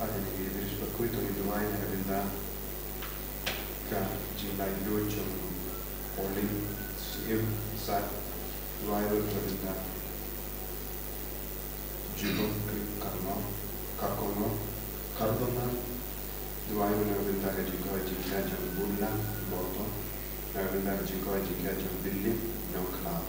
Bakhuid tong Trai nagabinda ka jilay dojo polling sim sa rival nagabinda jibon karkono kardona Trai nagabinda ka jiko jika jang bulla boto nagabinda ka jiko jika jang billi Mawkhlam.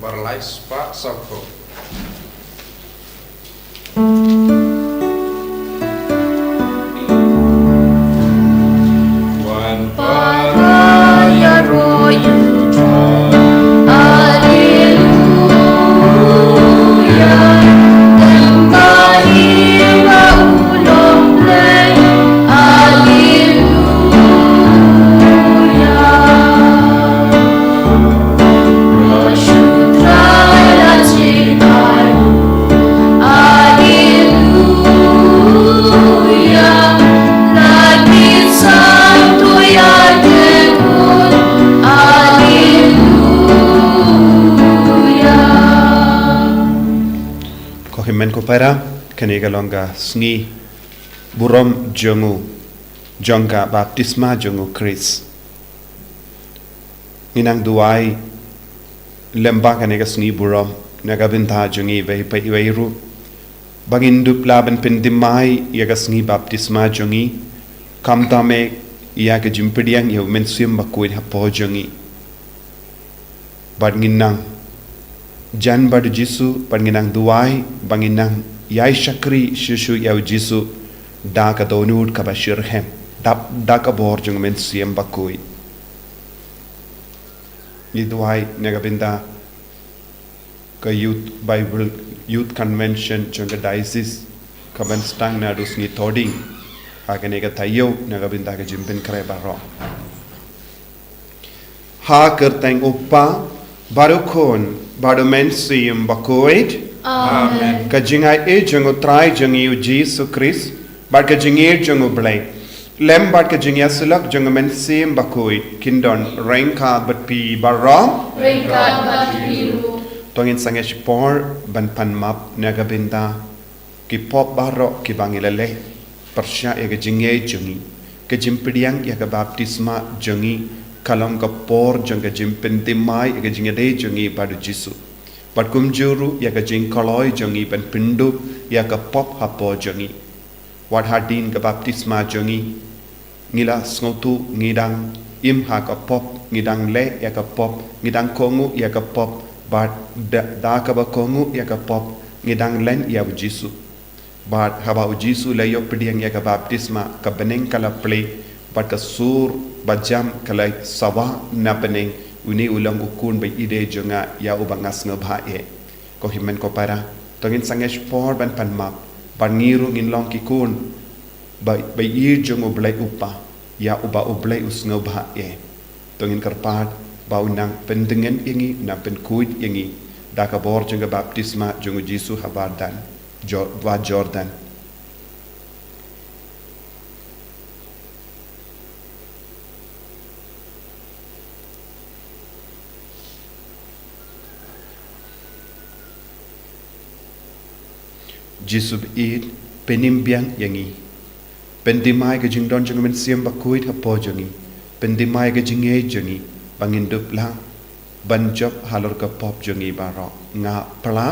Berlais Pak Sabko. Wan Paraya royu Alleluia Kembali wa ulong play Alleluia Roshu Trai la cinaru Alleluia Langit santo ya dekun Alleluia Kohimen ko para kanigalonga Sngi burom jonga Baptisma jongu Chris nginang duai lemba kaniga Sngi burom nagabinta jongi veiru bangindup laban pendimai yaga Sngi Baptisma jongi kamtame yaga jimpediang yaw mensuim Bakhuid hapo jongi bad nginang jan bad jisu banginang duai banginang yai shakri shishu yaw jisu da ka donud ka bashir hem da ka bor jong men siem Bakhuid ni duai negabinda ka youth bible youth convention jong ka diocese ka ban stang na dus ni toding agane ka tayo negabinda ka jimpen kare baro ha kerteng uppa barukon badu men siem Bakhuid Amen Kajingai e jango Trai jangi u Jesus Christ bad kajingir jango blai lem bad kajingya sulak jango men sim Bakhuid kindon rengka bat pi barra Rekat Batiru tongin sangesh por ban pan map nagabinda ki pop barro ki bangilale persya e kajingye jangi kajimpediang ya ka Baptisma jangi kalam ka por janga jimpendimai e kajingade jangi badu jisu Bat kumjuru ya ka jing kaloi jongi ban pindu ya ka pop hapo jongi wat hadin ka Baptisma jongi ngila sngotu ngidang im ha ka pop ngidang le ya ka pop ngidang kongu ya ka pop bat da ka ba kongu ya ka pop ngidang len ya jisu bat haba jisu le yo pediang ya ka Baptisma ka beneng kala play bat ka sur bajam kala sawa na beneng uni ulang ukun by ide jonga ya ubangas ngabhae ko himen ko para tongin sangesh por ban panmap bangiru ngin long kikun by ir jongo blai upa ya uba ublai us ngabhae tongin karpat baunang pendengen ingi na penkuid ingi daka bor jonga Baptisma jongo Jisu habardan Jordan Jisub id penimbiang yangi pendimai ke jingdon jang men siam Bakhuid hapo jangi pendimai ke jinge jangi bangindup la banjob halor ka pop jangi baro nga pala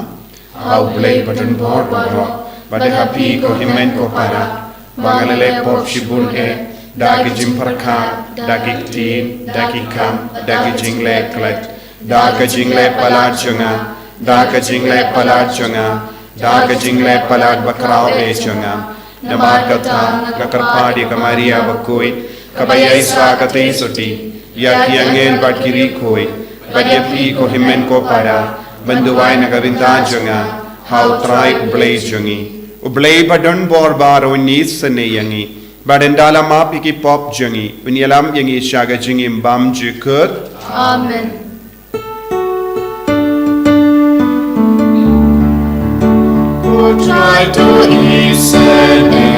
au blai button board baro bade happy ko himen ko para bangalele pop shibun e dagi jimparka dagi tin dagi kam dagi jingle klet daga jingle pala janga daga jingle pala janga daga jingle palat bakrao e chunga namar kata kakarpadi kamaria Bakhuid kabayai swagate soti ya kiangen bad kiri khoi badyapi ko himen ko para banduwai nagabinta chunga how Trai ublay chungi ublay badon bor baro nis sane yangi Baden dalam map iki pop jengi, penyelam yang isyaga jengi bam jikut. Amen. Trai to isene,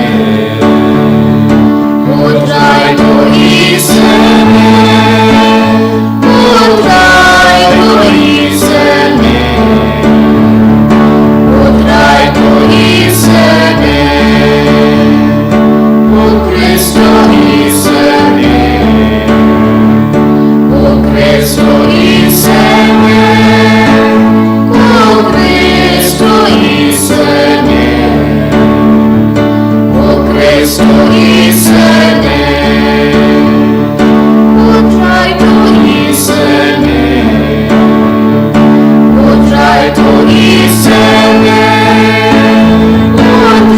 trai to isene, trai to isene, trai to isene, Cristo isene, Cristo isene, Cristo isene, Cristo isene, trai to isene, trai to isene,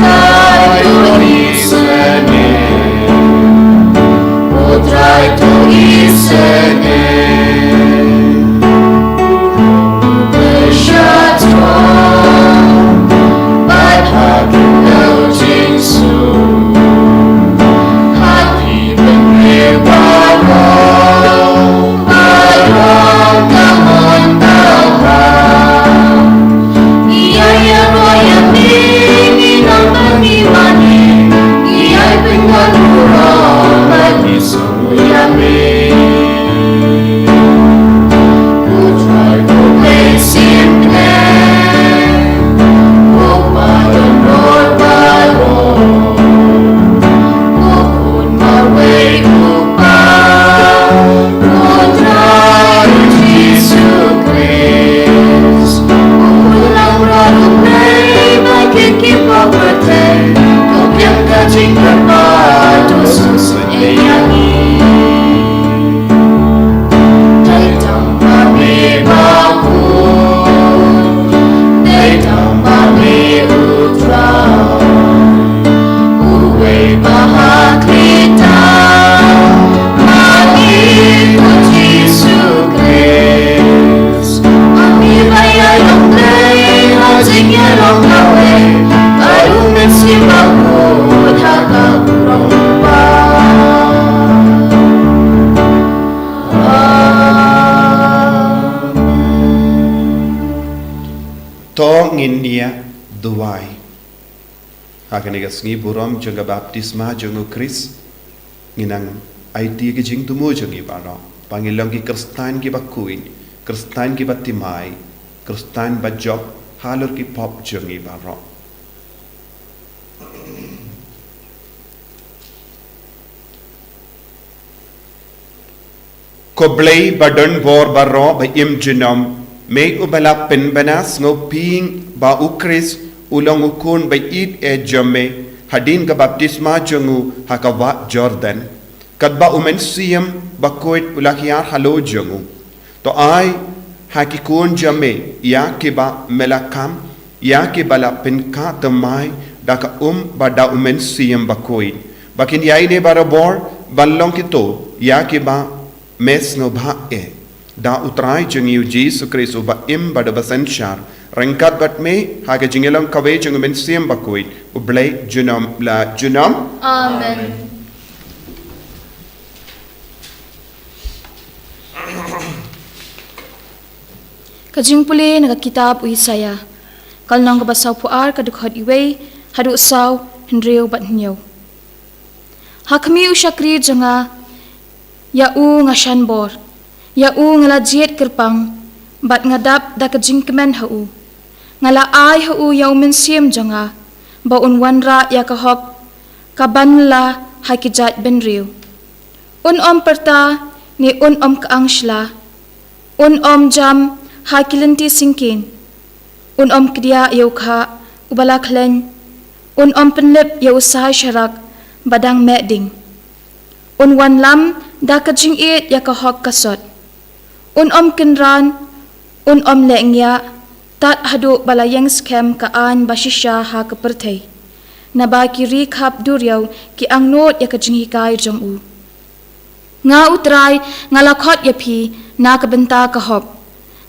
trai to isene, trai to isene. India duai. Hakaniga Sngi buram janga Baptisma janga Chris nginang IT ke jing tumu jangi baro. Pangilang ki Kristan ki Bakhuid, Kristan ki Batimai, Kristan bajok halur ki pop jangi baro. Koblei badan bor baro ba im jinom May ubala penbanas ngoping ba ukris ulang ukun by it jame hadin ka baptisma jangu hakawa Jordan kadba umensiyam Bakhuid ulakiar halo jangu to ay hakikun jame ya kiba melakam ya kibala penka tamay daka bada umensiyam Bakhuid bakin yai ne barabor balong kito ya kiba mes ngobha da utrai jangiu Jesu Kristo ba bada basansyar rangkat bat me haga jingelang kawe jangu mensiem Bakhuid ublay junam la junam Amen. Kajing puli naga kitab Isaya kal nang basaw puar kadukhat iwe hadu saw hendreu bat nyaw hakmi usyakri janga ya u ngashan bor ya u ngala jiet kerpang bat ngadap da kajing kemen hau ngala ai hau ya mensiem janga ba unwanra ya kahop kabanla hakijat benriu om perta ni om kaangshla om jam hakilanti singkin om kdia yaukha ubalaklen om penlep ya usah syarak badang meding wan lam da kajing it ya kahok kasot om kenran om lengya tat hadu balayang skem kaan basisya ha kepertay na ba kiri khap duryaw ki angnot ya kajing hikay jong u nga utray nga lakhot yapi na kabenta kahop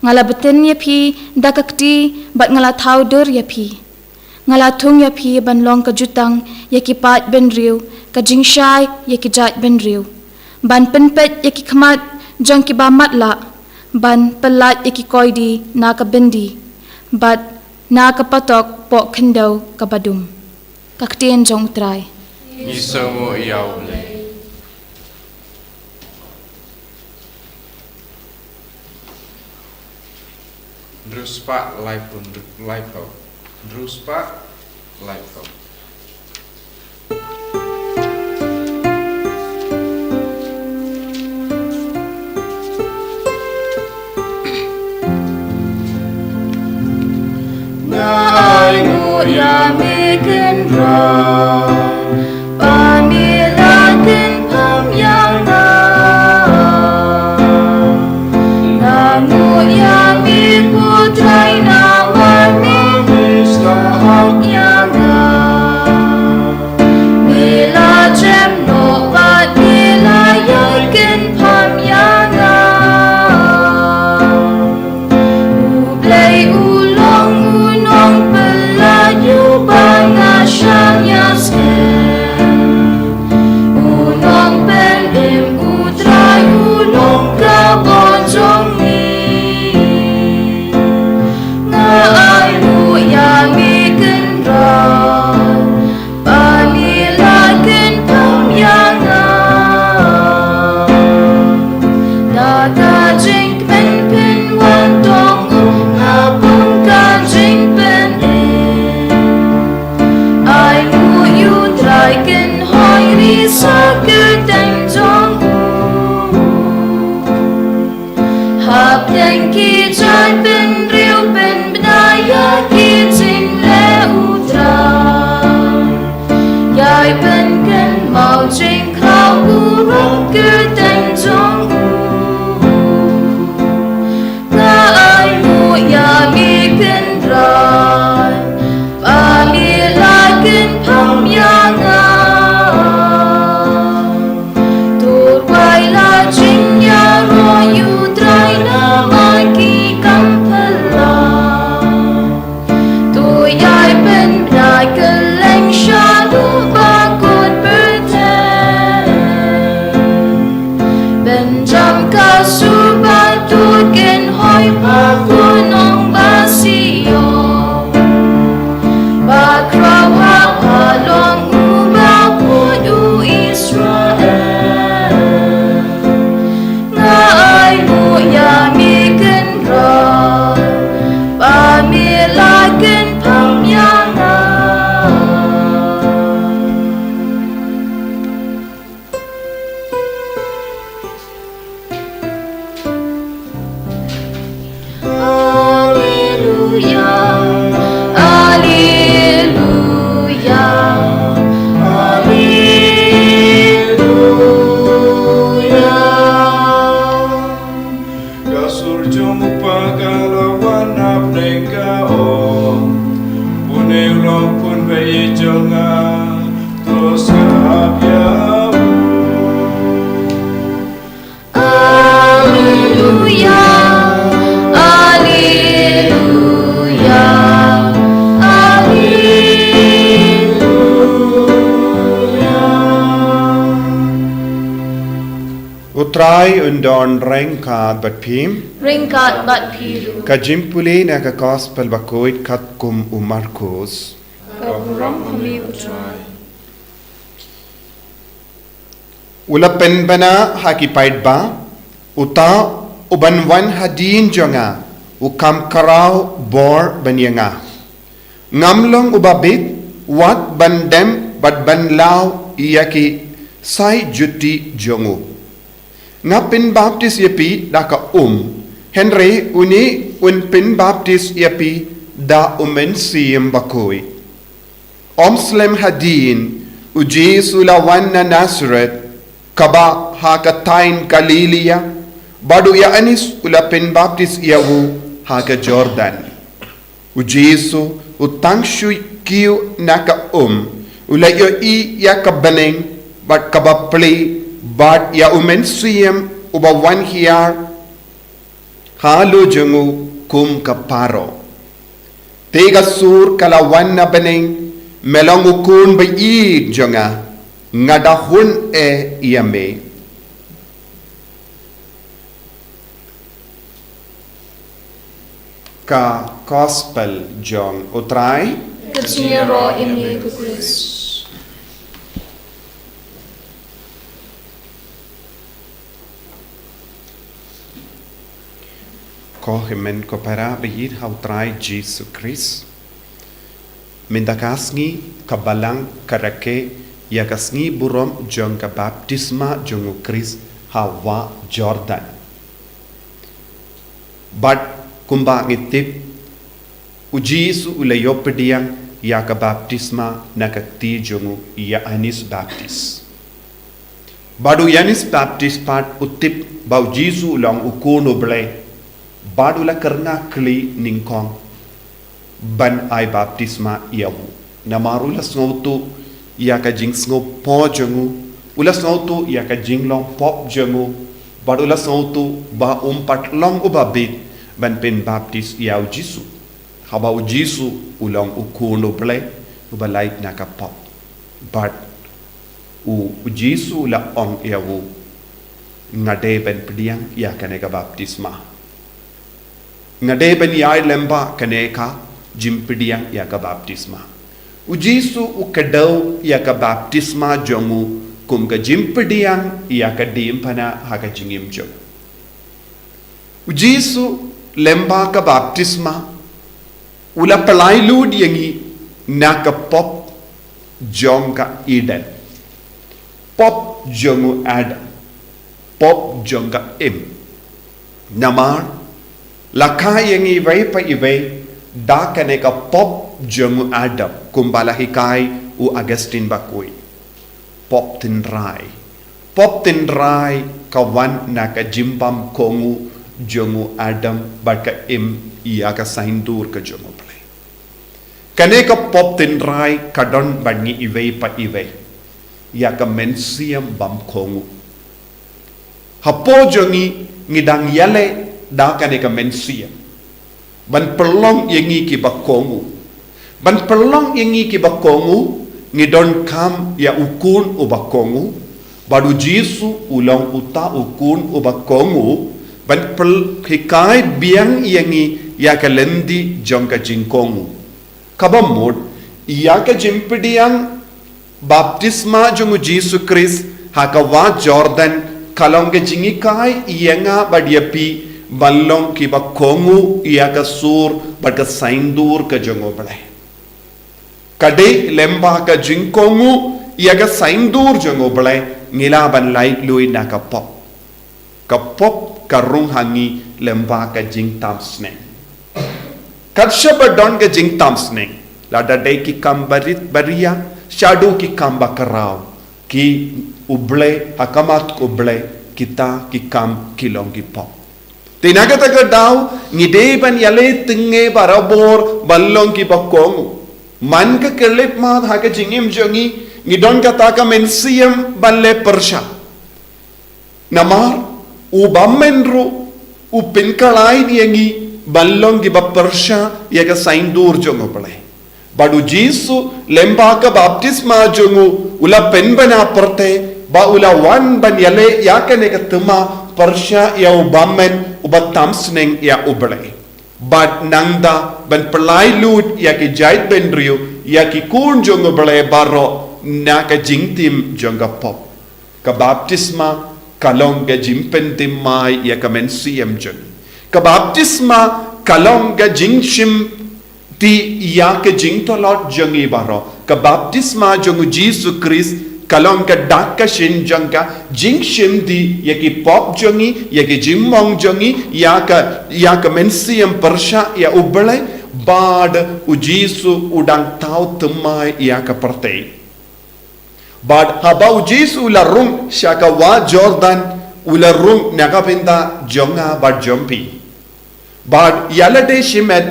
nga labetin yapi dakakti bat nga lathaw dur yapi ngalathung ya phi ban long ka jutang ya ki pat ben riu ka jingshai ya ki jat ben riu ban penpet ya ki khamat jong ki ba mat la ban pelat ya ki koidi na ka bendi bat na ka patok po khendau ka badum ka ktien jong trai Ni semua iau le. Druspa life pun life kau. Druspa life kau. Ngai mu ya mi ken ra pa mi la ken pam yang na na mu ya mi ku trai na wa mi sta hak yang na mi la chem no ba mi la ya ken pam yang na u play u long u nong pela you banga shang ya sken u nong pen im u trai u nong ka bon jong ni nga ai mu ya mi ken ra pa mi la ken pam ya nga da ka jing pen pen wan dong u ha pung ka jing pen ai mu yu trai ken hoi ri sa ke dang jong u hap dang ki jai pen riu pen benaya ki jing le u trai yai pen ken mau jing khao u rong ke dang jong u nga ai mu ya mi ken rai pa mi la ken pam ya nga tur quay la jing ya ro yu trai na ma ki kam phala tu yai pen dai ke leng sha du ba kot birthday ben jam ka su ba tu ken hoi pa ku nong ba si yo ba kraw ha ha long u ba ku u Israel nga ai mu ya mi ken ra pa mi la ken pam ya nga Hallelujah, Hallelujah, Hallelujah. Kasur jomu pagalawan apneka o. Pune ulong pun bayi jonga terus kapya. Hallelujah, Hallelujah, Hallelujah. Utrai undon reng kad bat phim Ringkat bat piru ka jimpuli na ka gospel Bakhuid kat kum u Marcos Kaburang kami utrai ula pen bana haki pait ba uta uban wan hadin jonga u kam karau bor banyanga ngamlong ubabit wat bandem bat ban lao iyaki sai juti jongu ngapin baptis yapi daka Henry uni un pin baptis yapi da umen siem Bakhuid omslem hadin uji sulawan na Nazareth kaba hakatain Galilia badu ya anis ulapin baptis yawu haka Jordan ujisu utangshu kiu naka ulayo i ya kabaneng bat kabapli bat ya umen siem uba wan hiar halu jengu kum kaparo Tega sur kalawan na beneng melong ukun ba I jonga ngadahun iame. Ka gospel jong o Trai Kecilnya roh ini kukulis. ko hemen ko para bihit hau Trai Jesus Christ mindakasngi kabalang karake ya kasngi burom jong ka baptisma jong Christ hawa Jordan but kumba ngitip ujisu ulayopediang ya ka baptisma nakati jongu ya anis baptis badu yanis baptis part utip bau jisu long ukono ble badu la karna kli ningkong ban ai baptisma yawu namaru la sngotu ya ka jing sngo po jongu ula sngotu ya ka jing long pop jongu badu la sngotu ba umpat long ubabit ban pen baptis yaw jisu habau jisu ulang ukuno ble ubalait nakapop but u jisu la ong yawu ngade ben pediang ya kaneka baptisma ngade ben yai lemba kaneka jimpediang ya ka baptisma u jisu u kadau ya ka baptisma jongu kum ka jimpediang ya ka dimpana haka jingim jong u jisu lemba ka baptisma ula pelai lud yangi naka pop jonga Eden pop jongu Adam pop jonga im namar lakha yangi vai pa ibai da kaneka pop jongu Adam kumbala hikai u Augustine Bakhuid pop tin rai kawan naka jimbam kongu jongu Adam baka im ia ka saindur ka jongu play kaneka pop tin rai kadon bangi iwei pa iwei ia ka mensiam bam kongu hapo jongi ngidang yale da kaneka mensiam ban perlong yengi ki bakongu ban perlong yengi ki bakongu ngidon kam ya ukun u bakongu badu jisu ulang uta ukun u bakongu ban hikai biang yangi ya ka lendi jongka jingkongu kabamod ya ka jimpediang baptisma jongu Jesus Christ hakawa Jordan kalongke jingikai yenga badiapi ballong ki bakongu ya ka sur bad ka saindur ka jongo bale kade lemba ka jingkongu ya ka saindur jongo bale ngila ban lai lui na ka pop karung hangi lemba ka jing tam sneng katshaba don ka jing tam sneng lada day ki kam barit baria shadu ki kam bakarao ki uble hakamat uble kita ki kam kilong ki pop tinaga taga daw ngide ban yale tinge barabor ballong ki bakong man ka kelip ma haka jingim jongi ngidon ka taka mensiam balle persha namar ubamenru upinkalai yangi ballong gi bapersha yaga saindur jongo pale badu jisu lemba ka baptisma jongu ula penbana perte ba ula wan ban yale yakane ka tuma persha ya ubamen ubatamsneng ya ubale bad nangda ban pelai lut ya ki jait benrio ya ki kun jongo bale baro na ka jingtim jonga pop ka baptisma kalong ga jimpentim mai ya ka mensiam jon ka baptisma kalong ga jingshim ti ya ka jingtolot jongi baro ka baptisma jongu Jesus Christ kalong ka dakka shin jongka jingshim di ya ki pop jongi ya ki jimmong jongi ya ka mensiam persha ya ubale bad u jisu udang tau tumai ya ka partei bad habau jisu la rum shaka wa Jordan ula rum nagapinda jonga bad jompi bad yalade shimet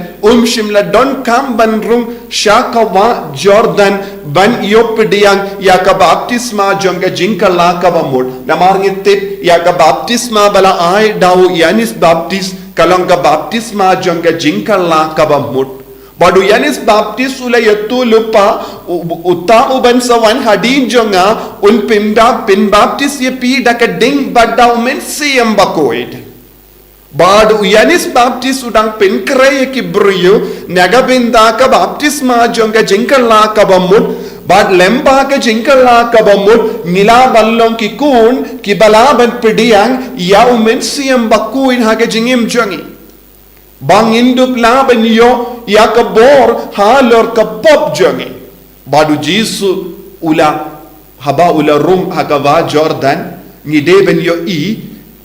shimla don kam ban rum shaka wa Jordan ban yopdiang ya ka baptisma jonga jinkala ka bamud namarngitip ya ka baptisma bala ai dau yanis baptis kalong ka baptisma jonga jinkala ka bamud Badu Yanis Baptist ula yatu lupa uta uban sawan hadin jonga un pin Baptist ye pi dakading badau men siam Bakhuid. Badu Yanis Baptist udang pin kray ki bruyo nagabinda ka Baptisma jonga jinkala ka bamut bad lemba ka jinkala ka bamut nila ballong ki kun ki balaban pidiang ya umen siam Bakhuid ha ka jingim jongi. Bang indup laban yo ya ka bor halor ka pop jongi. Badu Jisu ula haba ula rum hakawa Jordan ngideben yo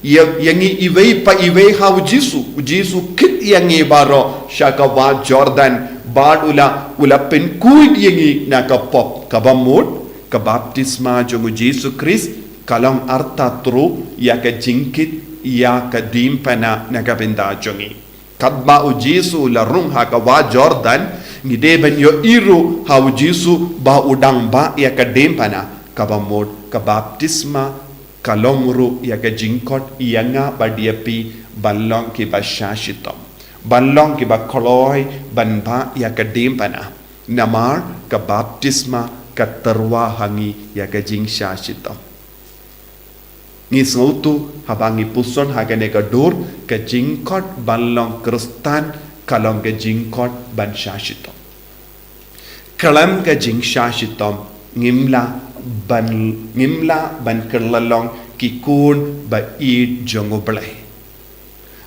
yangi iwei pa iwei ha Jisu kit yangi baro shakawa Jordan bad ula penkuid yangi na ka pop kabamut ka baptisma jongu Jisu Christ kalang arta tru ya ka jingkit ya ka dimpana na ka benda jongi. Kadba u Jisu la rum hakawa Jordan ngideben yo iru ha u Jisu ba udang ba ya ka dempana kabamod ka baptisma kalongru ya ka jingkot yanga badiapi ballong ki basyashitom ballong ki ba koloy banba ya ka dempana namar ka baptisma ka terwa hangi ya ka jingsyashitom ni sautu habangi puson hagane ka dur ke jingkot ballong kristan kalong ke jingkot ban syashitom kalam ke jing syashitom ngimla ban kerlalong kikun ba id jongo belai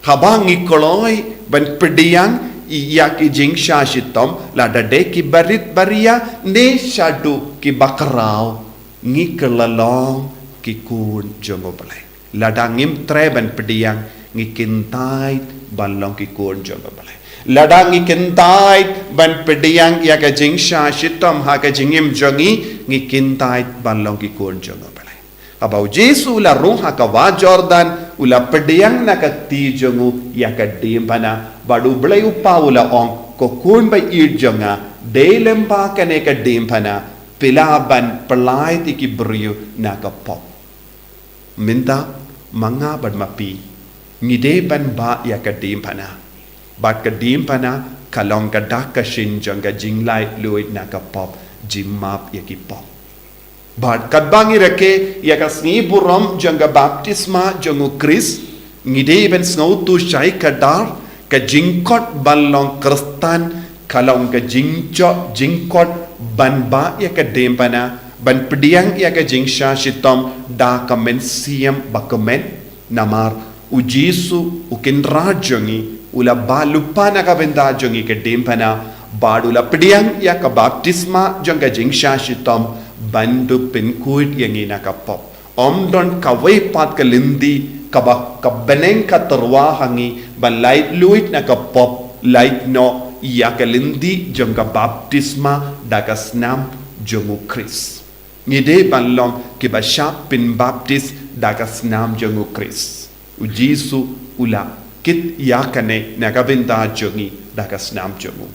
habangi koloi ban pediang iya ki jing syashitom la dade ki barit baria ne shadu ki bakrau ngi kerlalong kikun jongo balai ladangim Trai ban pediang ngikintai ballong kikun jongo balai ladang ngikintai ban pediang ya ka jingsha shitom ha ka jingim jongi ngikintai ballong kikun jongo balai abau Jesu la ruh ha ka wa Jordan ula pediang na ka ti jongu ya ka dimpana badu balai upa ula ong kokun bai ir jonga delemba kane ka dimpana pilaban pelai tiki beriu na ka pop minta manga bad mapi ngide ban ba ya ka dimpana bat ka dimpana kalong ka dak ka shin jonga jinglai luid na ka pop jimmap ya ki pop bat kadbangi reke ya ka sngi buram jonga baptisma jongu Chris ngide ben snautu shai ka dar ka jingkot ballong kristan kalong ka jingkot ban ba ya ka dimpana ban pediang ia ka jingsha shitom da kamen siam bakamen namar u Jisu ukin rajongi ula balupa na ka benda jongi ka dempana badula pediang ia ka baptisma jonga jingsha shitom bandu penkuid yang ina ka pop omdon ka wei pat ka lindi ka beneng ka terwa hangi ban light luit na ka pop light no ia ka lindi jonga baptisma da ka snam jongu Chris ngide banlong ki ba syap pin baptis daga snam jongu Chris u Jisu ula kit yakane naga benda jongi daga snam jongu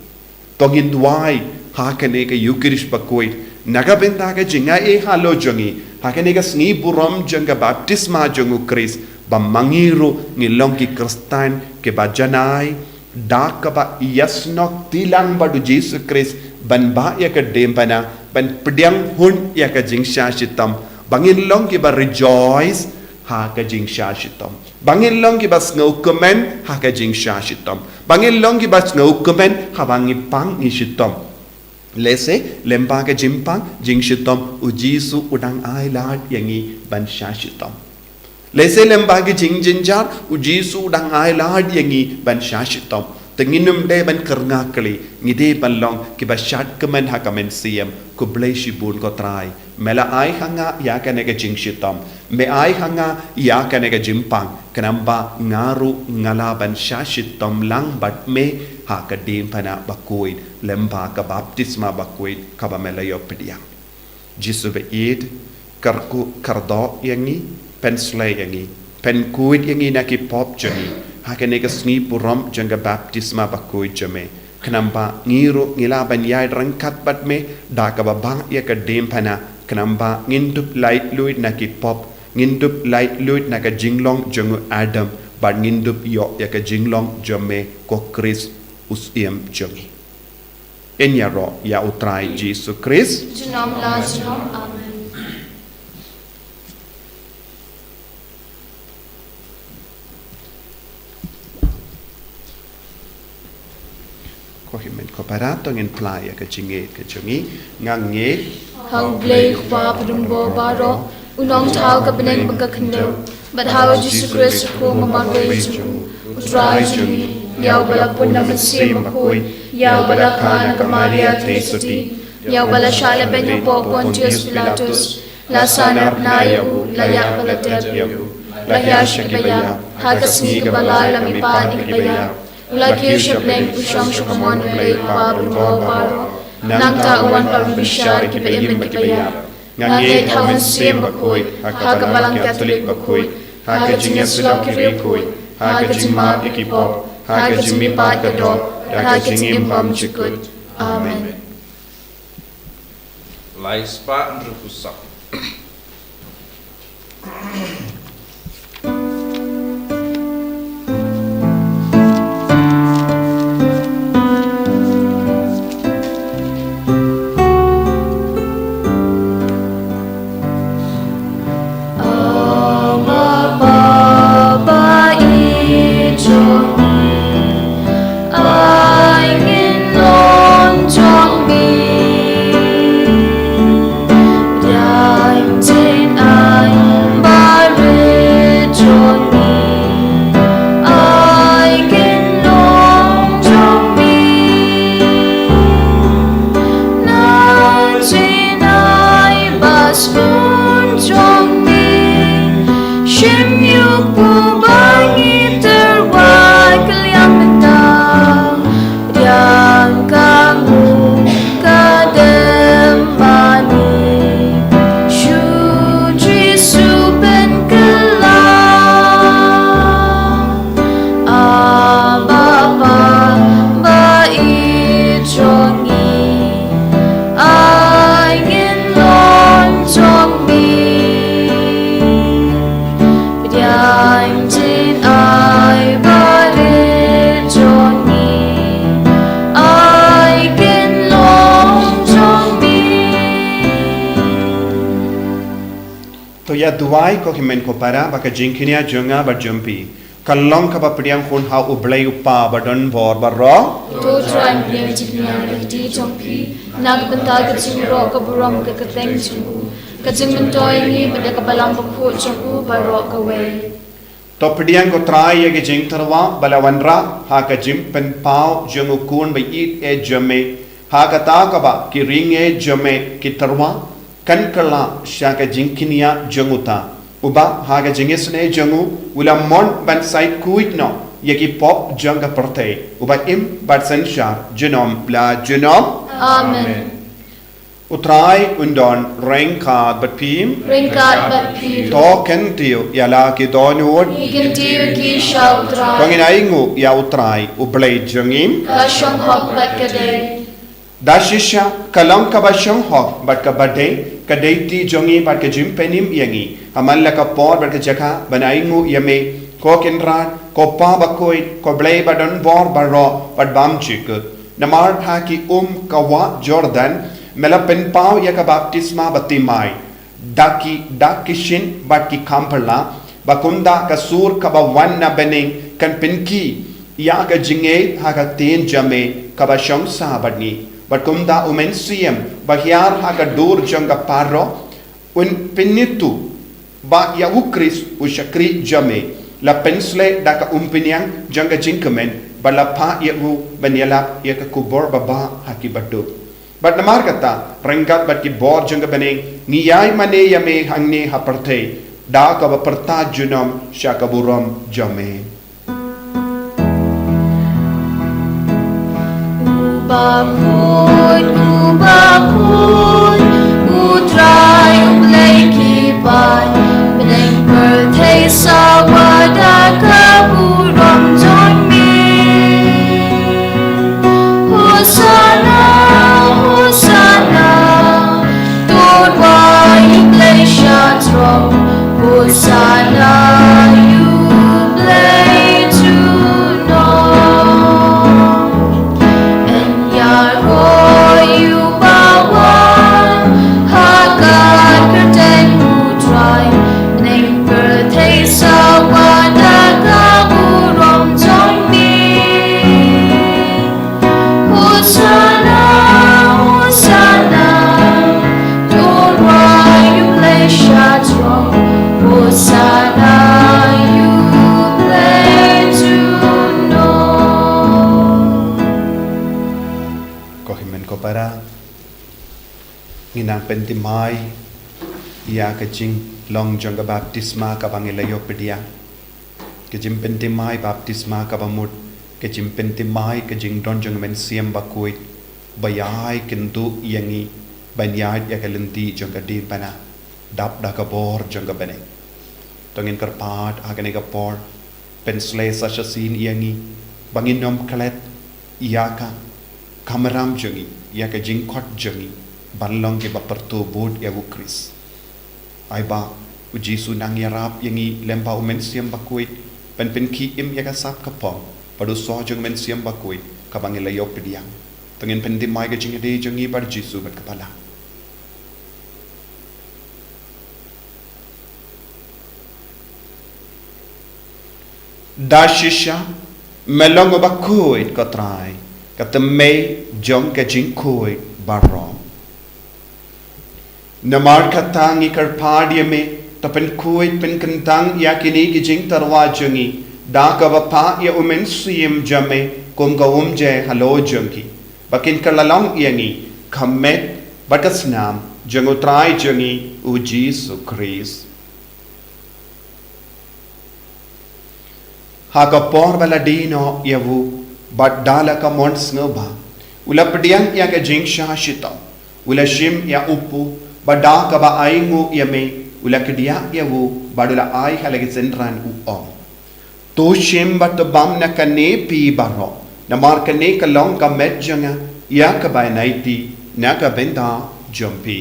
tongin duai hakane ka Eucharist Bakhuid naga benda ka jinga halo jongi hakane ka sngi buram jonga baptisma jongu Chris bamangiru ngilong ki kristan ke bajanai dak ba yasnok tilang badu Jisu Chris ban ba ya ka dempana ban pediang hun ya ka jingsha shitam bangin long ki ba rejoice ha ka jingsha shitam bangin long ki ba snau comment ha ka jingsha shitam bangin long ki ba snau comment ha bangi pang ni shitam lese lemba ka jimpang jing shitam u Jisu udang ai lad yangi ban sha shitam lese lemba ki jing jinjar u Jisu udang ai lad yangi ban sha shitam tenginum de ban kerna kali ngide balong ki bashat kemen hakamen siam ku blai shibun ko Trai mela ai hanga ya kane ga jingshitam me ai hanga ya kane ga jimpang kenamba ngaru ngala ban shashitam lang bat me ha ka dim pana Bakhuid lemba ka baptisma Bakhuid ka ba mela yo pediang Jisu be id karku kardo yangi penslay yangi penkuid yangi na ki pop jani hakane ka sngi puram janga baptisma Bakhuid jame kenamba ngiru ngilaban yai rangkat bat me da ka babang ya ka dempana kenamba ngindup light luid na ki pop ngindup light luid na ka jinglong jongu Adam bat ngindup yo ya ka jinglong jame ko Chris usiam jongi Enyaro ya utrai Jesus Christ. Junom la junom. Amen. Ko himen ko parato ngin playa ke jinge ke jungi ngange Hang blay kwa padumbo baro. Unong tau ka beneng pagkakendo. But how Jesus Christ ko mamagay ju. Utrai jungi. Yaw bala puna masim Bakhuid. Yaw bala kana kamaria tesoti. Yaw bala shala benyo po Pontius Pilatus. Lasana nayu layak bala teryo. Lahya shikibaya. Hagasni kabala lamipan ikibaya. Lagi siapeng pusang syukumon mulai pabro paro. Nang tauan pambishar kipa ilim kibaya. Ngange taman sim Bakhuid. Haga balang Katolik Bakhuid. Haga jingya sulok kiri Bakhuid. Haga jingma ikipop. Haga jingmi pat kadop. Haga jingim pam cikut. Amen. Lai spa andru pusak. ya duai ko himen ko para baka jingkinia jonga berjumpi kalong ka papriang khun ha ublai upa badon bor barro to try me jingnya di jongpi nag benta ka jingro ka buram ka kateng chu ka jingmentoi ni pada ka balang bakhu chu barro ka we to pediang ko trai ye jing tarwa balawanra ha ka jim pen pau jongu kun ba it e jame ha ka ta ka ba ki ring e jame ki tarwa kan kala shaka jinkinia jonguta uba haga jingisne jongu ula mon ban site kuit no yaki pop jonga perte uba im bat senshar genom bla genom amen utrai undon rengkat bat pim ringkat bat pim to kentiu yala ki donod igentiu ki shautrai kongin aingu ya utrai ublai jongim ka shong hok bat kade dashisha kalang ka ba shong hok bat ka bade kadai jongi bat ka jimpenim yangi amalla ka por bat ka jaka banaingu yame ko kenrat ko pa bakoi ko blai badon bor baro bat bam chikut namar tha ki kawa jordan mela pen pau ya ka baptisma batimai dakishin bat ki kamperla bakunda ka sur ka ba wanna bening kan penki ya ka jinge ha ka ten jame ka ba shong sa badni Batkunda umensiam bahyar haka dur janga parro un penitu ba ya ukris ushakri jame la pensle daka umpiniang janga jinkamen bala pa ya u banyala ya ka kubor baba haki badu bat namar kata rengat bat ki bor janga bane ngiyai mane yame hangne haparte da ka baperta junam shakaburam jame Bakhuid, Bakhuid, Trai, Kipai, Beneng Perthei Sawada Kaburam Join Me. Hosanna, Hosanna, Don't why you play shots wrong. Hosanna, you play to know. Oh nang pentimai ia kecing long jangga baptisma ka bangilayo pedia kejim pentimai baptisma ka bamut kejim pentimai kejing don jang men siam Bakhuid bayai kentu yangi banyai ya kalenti jangga di bana dap da ka bor jangga bane tongin karpat agane ka por pensle sasha sin yangi bangin nom klet iaka kamaram jangi ya ka jingkot jangi banlong ke bapertu bud ya bu Kris ai ba uji sunang yarap yangi lempa umen siam Bakhuid pen ki im ya ka sap ka pom padu so jang men siam Bakhuid ka bangilayo pediang tongin pen dimai ka jingi de jangi bar Jisu bat kepala Dashisha melong Bakhuid ka Trai ka temei jong ka jingkhuid barom namar katang ikar padia me tapen Khuid pen kentang ya kini ki jing tarwa jangi da ka bapa ya umen sim jame kum ga umje halo jangi bakin kalalong yangi khamet batasnam jangu Trai jangi u Jisu Kris Haka por baladino yavu but dala ka mont sngoba ula pediang ya ka jingsha shita ula shim ya upu bada ka ba aingu yame ula kedia yavu badula ai halagi senran u om to shim bat bam na ka ne pi baro na mar ka ne ka long ka met janga ya ka ba naiti na ka benda jumpi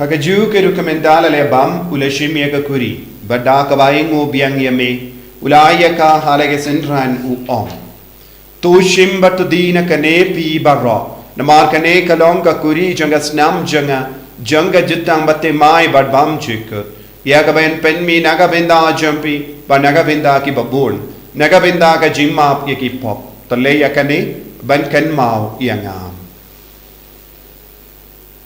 Hagaju ke recomendala le bam ula shimia ka kuri bada ka baingo biang yame ula ayaka halage senran u om tu shim bat dina ka ne pi barro namar ka ne ka long ka kuri janga snam janga jutang batte mai bad bam chik ya ka ben pen mi naga benda jampi ba naga benda ki babun naga benda ka jimap ye ki pop to le ya ka ne ban kan mau yangam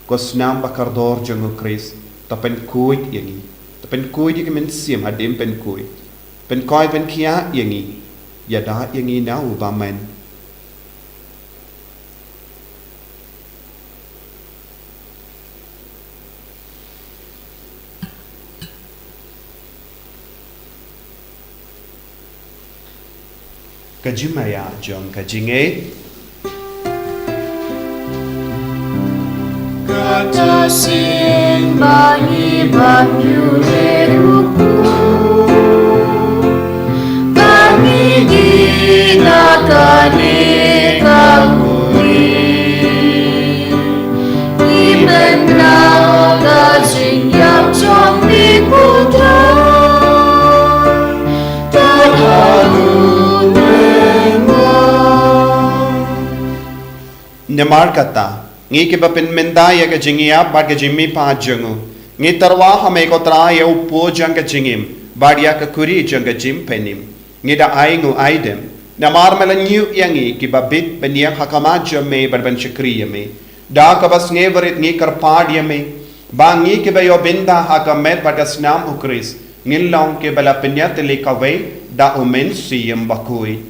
ko snam bakardor jangu Kris tapen Khuid yangi tapen Khuid yang men siam hadim pen Khuid pen koi pen kia yangi yada yangi na ubamen kajimaya jong kajinge Kata sin bani banyu leruku Kami gina kane kahuri Ibenau kajing yang jong di kudrai Terharu Namar kata ngi ke bapin mendaya ka jingia bad ka jimmi pa jangu ngi tarwa hame ko Trai ya upo jang ka jingim bad ya ka kuri jang ka jim penim ngi da aingu aidem namar melanyu yangi ki babit benia hakama jamme bad ban chakri yame da ka bas nge varit ngi kar pad yame ba ngi ke bayo binda hakamet bad ka snam ukris ngilong ke bala penyat le ka ve da umen siyam Bakhuid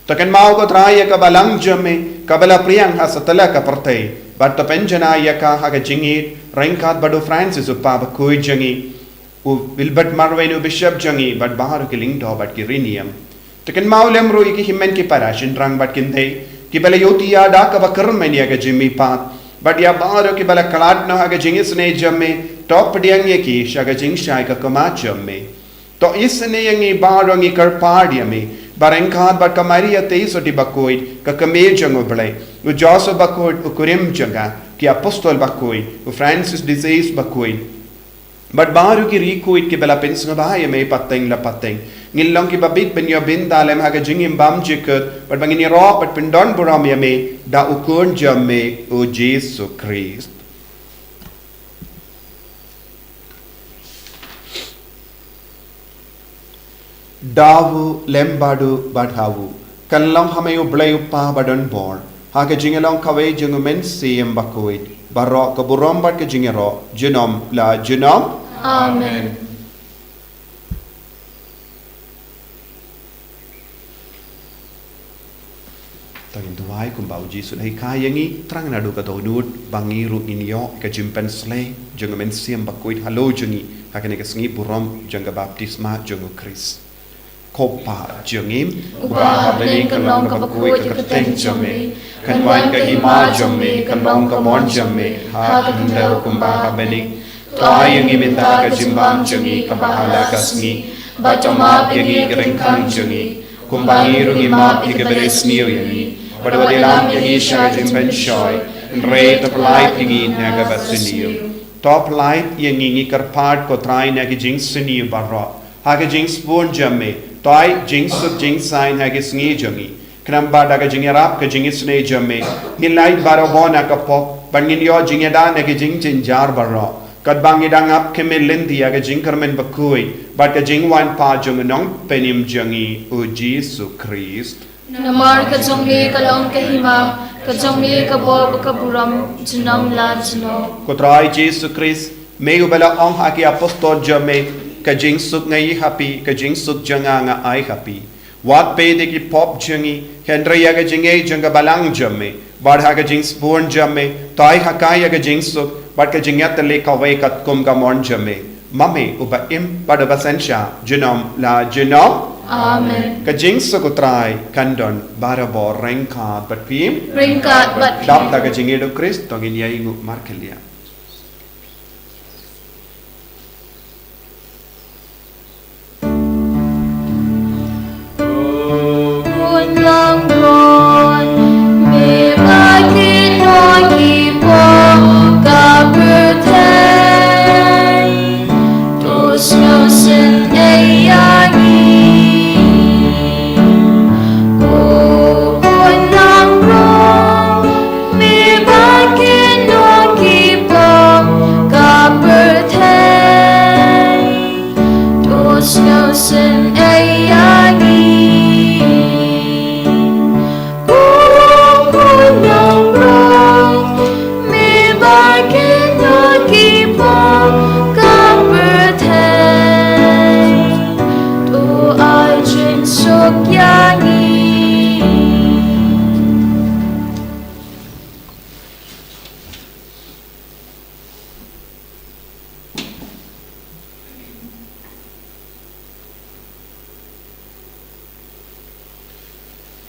takan mau ko Trai ya ka balang jamme kabala priyang hasatala ka partay but the penjana yaka haga jingi rankat badu Francis upa Bakhuid jangi u Wilbert Marwenu bishop jangi but baharu ki lingdo but ki rinium takan maulem ro ki himmen ki parashin rang but kinde ki bala yotiya da ka bakarun men yaga jimmi pat but ya baharu ki bala kalat no haga jingi sne jamme top diang ye ki shaga jing shai ka kama jamme to isne yangi baharu ngi kar padiame barengkat bat kamaria teiso di Bakhuid ka kamel jango blai u Joseph Bakhuid u kurim janga ki apostol Bakhuid u Francis disease Bakhuid but baru ki Rikuid ki bela pensnga bahaya me pateng la pateng ngilong ki babit ben yo bin dalem haga jingim bam jikut but bangini ro but pendon buram ya me da ukun jamme u Jesu Christ Davu lembadu badhavu kan long hamayu blayu pa badon bor ha ke jingelong kawe jungumen siem Bakhuid barok ke burombat ke jingero jenom la jenom Amen. tagin tuai kum bau jisu hai kayangi trang nadu ka donut bangi ru inyo ke jimpen sle jungumen siem Bakhuid halo jungi ha ke ne Sngi burom janga baptisma jungu Kris kopa jungim Ubah bening kalong ka Bakhuid ka teng jame. Kan wan ka hima jame, kalong ka mon jame. Ha ka tindaw kumbah bening. Trai yang minta ke jimbang jungi ke bahala ke Sngi Bacama yangi gerengkang jungi. kumbangi rungi map ike beres niyo yangi pada wadilam yangi syaga jimpen shoy re toplait yangi naga basiniyo toplait yangi ngi karpat ko trai naga jing siniyo barro haga jing spoon jamme toy jing suk jing sign haga Sngi jungi kenamba daga jing rap ke jing isne jamme hilai baro bona ka pop bangin yo jing da naga jing jinjar barro kad bangi dangap kemelinti aga jing kermen Bakhuid bat ka jing wan pa jung nong penim jungi u Jesu Christ Namar ka jongli kalong ka hima, ka jongli ka bob ka buram jinam la jino. ko trai Jesu Christ me u bela ong haki apostol jame ka jing suk ngai happy ka jing suk janga nga ai happy wat pe de ki pop jungi hendra yaga jing ei janga balang jame bar haga jing spoon jame tai hakai yaga jing suk bat ka jingat le ka wai kat kum ka mon jame mame uba im pada basensha jenom la jenom Amen. ka jing suk trai kandon barabo rengka bat pim Ringkat bat dap da ka jing edo Christ tongin yai ngu markelia Kun lang ron, me makin hoki po ka bertay. Tos ngau sin ay yangi. Kun lang ron, me makin hoki po ka bertay. Tos ngau sin ay yangi.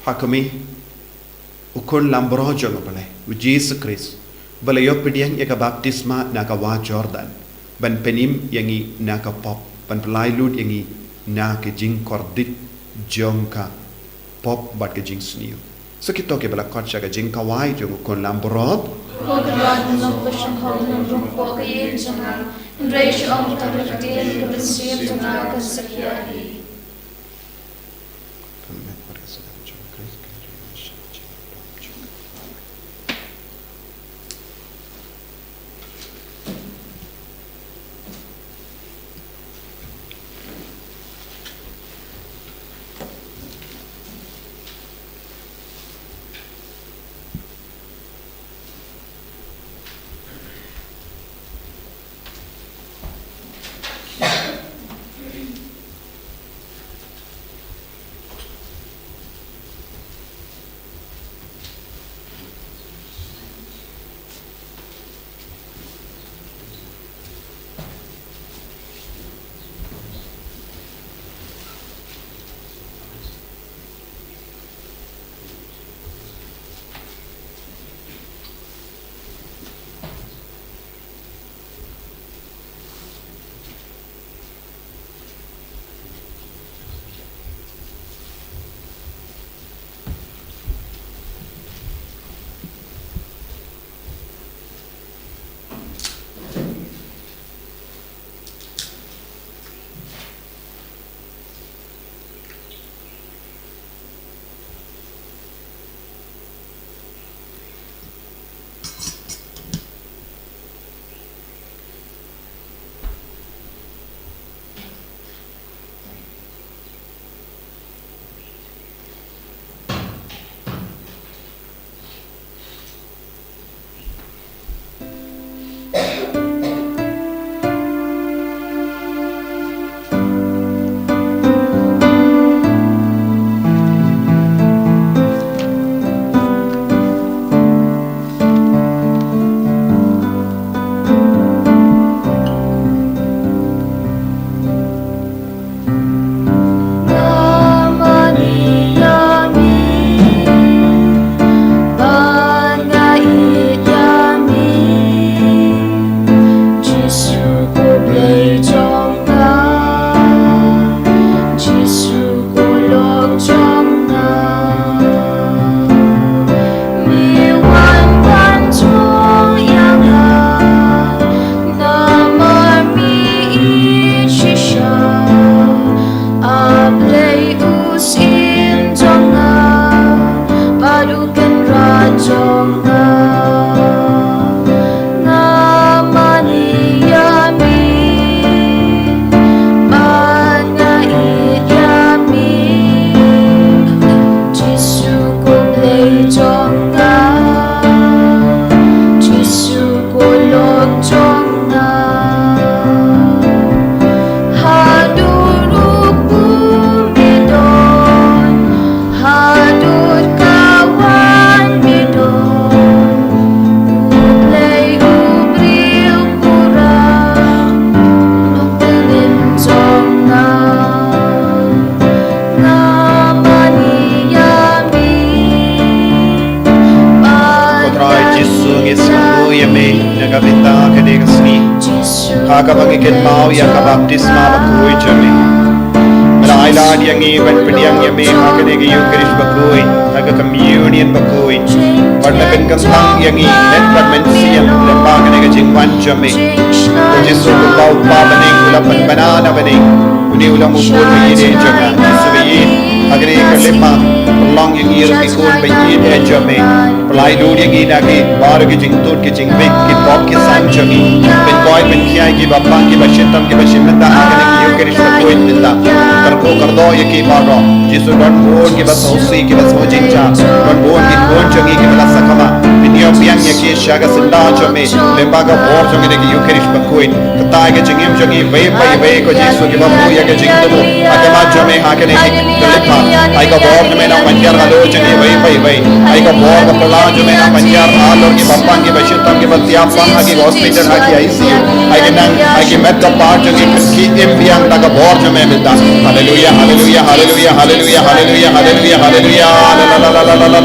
hakumi ukun lambro jongo bale u Jesus Christ bale yo pidiang ya ka baptisma na ka wa Jordan ban penim yangi na ka pop ban pelai lut yangi na ke jing kordit jongka pop bat ke jing sniu so kito ke bala kot ka jing ka wai jongo kon lambro Pagkaroon ng pasyang hawag ng rumpo kayin siya nga. Hindi siya ang tabi-tabi ng kapasiyam siya nga kasakyari. haka bangikin mau ya ka baptisma Bakhuid jami malai lad yang i ban pediang ya me haka ne ke Eucharist Bakhuid haka communion Bakhuid pada kan kentang yang i net ban mensiam lemba ne ke jingwan jami Yesus ko bau pa baning ulapan banana baning uni ulam ukul bayin jami subayin haka ne ke lemba long yang i rukun bayin jami pelai dud yang i nagi baru ke jingtut ke jingbik ke pop ke san jami ben koi ben kiai ki bapang ki bashitam ki bashimata haka ne ke Eucharist Bakhuid minta karko kardo ya ki baro Yesus don bon ki basosi ki basojincha don bon ki bon jangi ki bala sakama binyo piang ya ki shaga senda jame lembaga bor jangi ne ki Eucharist Bakhuid kata ke jingim jangi ve ko Yesus ki babu ya ke jingdo agama jame haka ne ki kelepa ai ka bor jame na manjar halo jangi ve ai ka bor ka pala jame na manjar halo ki bapang ki bashitam ki batiapang haki hospital haki ICU ai ke nang ai ki met ka par jangi ki impiang ta ka bor jame milta hallelujah hallelujah hallelujah hallelujah hallelujah hallelujah hallelujah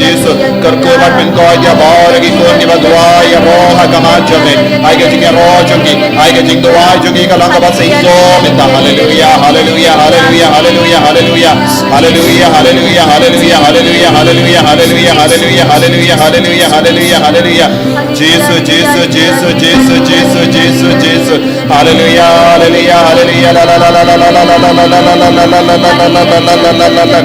Jesus karko bat bin ko ya bor ki ko ni badwa ya ro ha kama jame ai ke jing ro jangi ai ke jing dwa jangi ka lang ka ba sai so milta hallelujah hallelujah hallelujah hallelujah hallelujah hallelujah hallelujah hallelujah hallelujah hallelujah hallelujah hallelujah hallelujah hallelujah hallelujah hallelujah Jesus Jesus Jesus Jesus Jesus Jesus Jesus hallelujah hallelujah hallelujah la la la la la la la la la la la la la la la la la la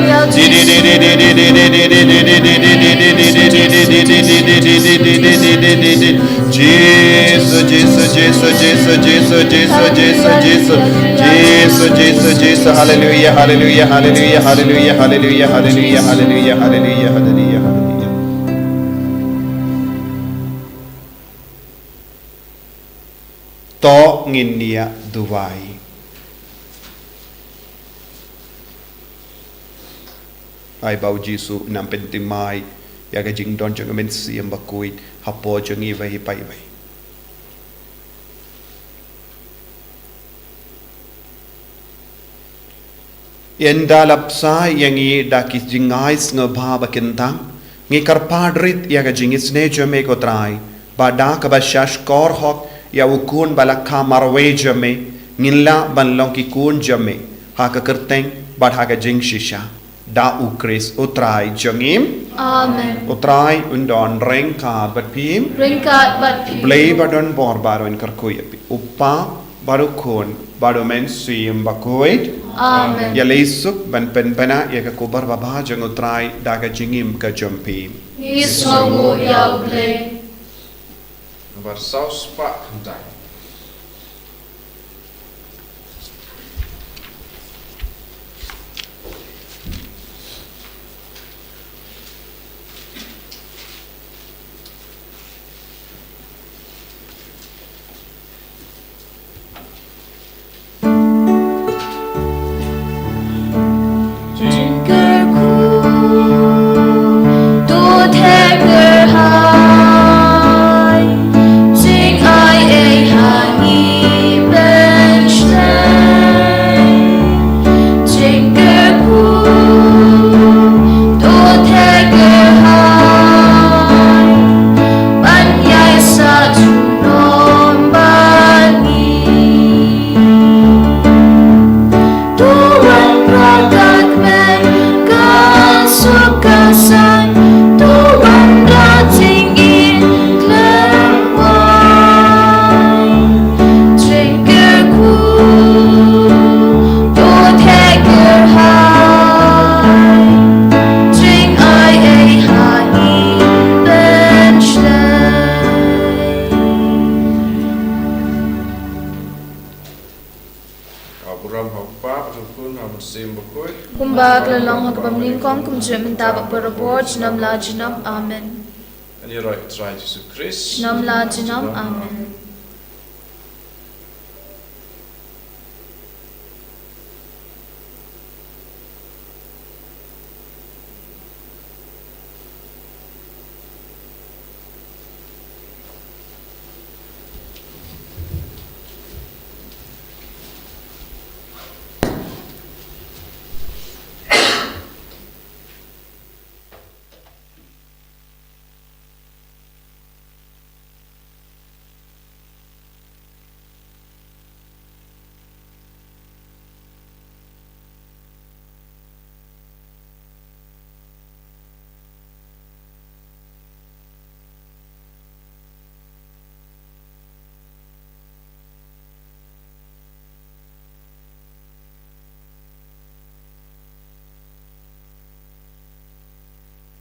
Jesus Jesus Jesus Jesus Jesus Jesus Jesus Jesus Jesus Jesus Jesus hallelujah hallelujah hallelujah hallelujah hallelujah hallelujah hallelujah hallelujah hallelujah hallelujah to nginia duwai ai bau Jesu nam pentimai ya ga jing don jang men siam Bakhuid hapo jangi vai pai vai Yenda lapsa yang i daki jingais ngabha bakintang ngi karpadrit ya ga jingis ne jame ko trai bada ka bashash kor hok ya ukun balakha marwe jame ngilla banlong ki kun jame ha ka kerteng bad ha ga jing shisha da ukris utrai jangim Amen. utrai undon rengkat bat pim Ringkat bat pi. blei badon bor baron karkuyapi uppa baru kun baru men sim Bakhuid Amen. ya leisuk ban penpena ya ka kubar baba jang utrai daga jingim ka jompi Isongu ya uble. Nomor saus pak hentai. Kumbag lalong hagpamling kong kumjum mentabak berabot jinam la jinam amen. En je ruikt Trai Jezus Christus. Jinam la jinam amen.